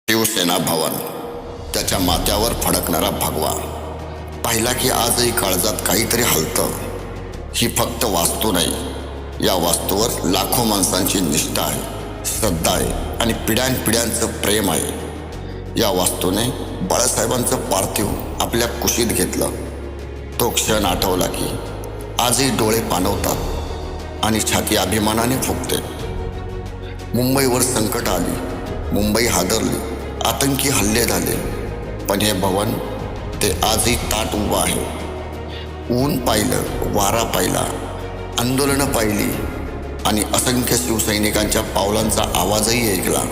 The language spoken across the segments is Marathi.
शिवसेना भवन, त्याच्या माथ्यावर फडकणारा भगवा पाहिला की आजही काळजात काहीतरी हलतं. ही फक्त वास्तू नाही, या वास्तूवर लाखो माणसांची निष्ठा आहे, श्रद्धा आहे आणि पिढ्यानपिढ्यांचं प्रेम आहे. या वास्तूने बाळासाहेबांचं पार्थिव आपल्या कुशीत घेतलं. तो क्षण आठवला की आजही डोळे पाणवतात आणि छाती अभिमानाने फुगते. मुंबईवर संकट आली, मुंबई हादरली, आतंकी हल्ले झाले, पण हे भवन ते आजही ताट उभं आहे. ऊन पाहिलं, वारा पाहिला, आंदोलनं पाहिली आणि असंख्य शिवसैनिकांच्या पावलांचा आवाजही ऐकला.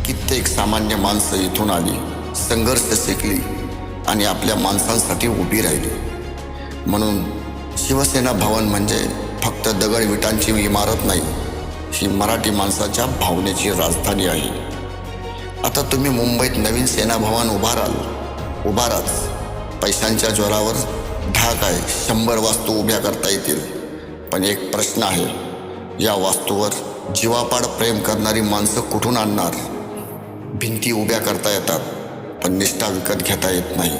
कित्येक सामान्य माणसं इथून आली, संघर्ष शिकली आणि आपल्या माणसांसाठी उभी राहिली. म्हणून शिवसेना भवन म्हणजे फक्त दगड विटांची इमारत नाही, ही मराठी माणसाच्या भावनेची राजधानी आहे. आता तुम्ही मुंबईत नवीन सेना भवन उभाराच. पैशांच्या जोरावर ढाक आहे, 100 वास्तू उभ्या करता येतील. पण एक प्रश्न आहे, या वास्तूवर जीवापाड प्रेम करणारी माणसं कुठून आणणार? भिंती उभ्या करता येतात, पण निष्ठा विकत घेता येत नाही.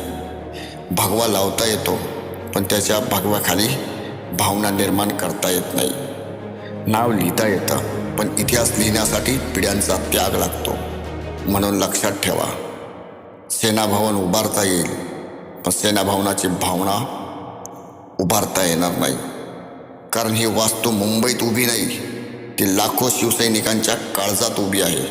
भगवा लावता येतो, पण त्याच्या भगव्याखाली भावना निर्माण करता येत नाही. नाव लिहिता येतं, पण इतिहास लिहिण्यासाठी पिढ्यांचा त्याग लागतो. म्हणून लक्षात ठेवा, सेना भवन उभारता येईल, पण सेना भवनाची भावना उभारता येणार नाही. कारण ही वास्तू मुंबईत उभी नाही, ती लाखो शिवसैनिकांच्या काळजात उभी आहे.